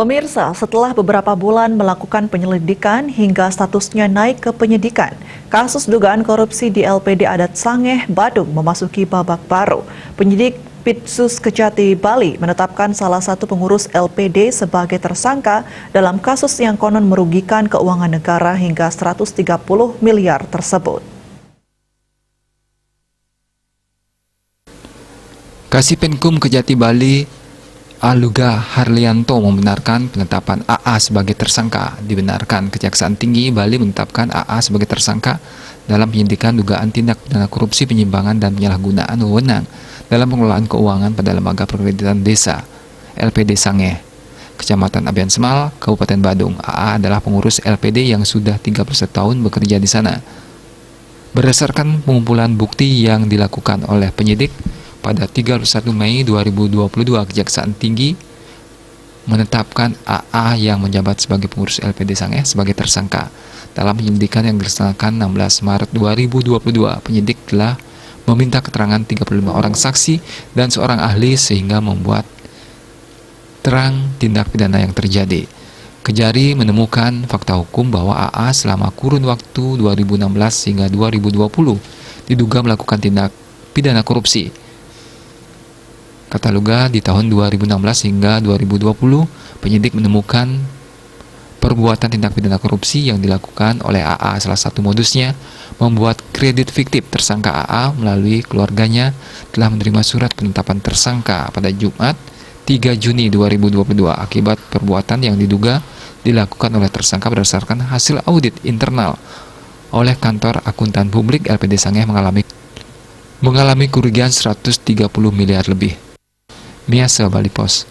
Pemirsa, setelah beberapa bulan melakukan penyelidikan hingga statusnya naik ke penyidikan, kasus dugaan korupsi di LPD Adat Sangeh, Badung memasuki babak baru. Penyidik Pitsus Kejati Bali menetapkan salah satu pengurus LPD sebagai tersangka dalam kasus yang konon merugikan keuangan negara hingga 130 miliar tersebut. Kasipenkum Kejati Bali Aluga Harlianto membenarkan penetapan AA sebagai tersangka. Dibenarkan Kejaksaan Tinggi Bali menetapkan AA sebagai tersangka dalam penyidikan dugaan tindak pidana korupsi, penyimpangan dan penyalahgunaan wewenang dalam pengelolaan keuangan pada Lembaga Perkreditan Desa LPD Sangeh, Kecamatan Abian Semal, Kabupaten Badung. AA adalah pengurus LPD yang sudah 31 tahun bekerja di sana. Berdasarkan pengumpulan bukti yang dilakukan oleh penyidik, pada 31 Mei 2022, Kejaksaan Tinggi menetapkan AA yang menjabat sebagai pengurus LPD Sangeh sebagai tersangka. Dalam penyelidikan yang dilaksanakan 16 Maret 2022, penyidik telah meminta keterangan 35 orang saksi dan seorang ahli sehingga membuat terang tindak pidana yang terjadi. Kejari menemukan fakta hukum bahwa AA selama kurun waktu 2016 hingga 2020 diduga melakukan tindak pidana korupsi. Kata Luga, di tahun 2016 hingga 2020, penyidik menemukan perbuatan tindak pidana korupsi yang dilakukan oleh AA. Salah satu modusnya membuat kredit fiktif. Tersangka AA melalui keluarganya telah menerima surat penetapan tersangka pada Jumat 3 Juni 2022 akibat perbuatan yang diduga dilakukan oleh tersangka berdasarkan hasil audit internal oleh kantor akuntan publik LPD Sangeh mengalami kerugian 130 miliar lebih. Miasa Bali Pos.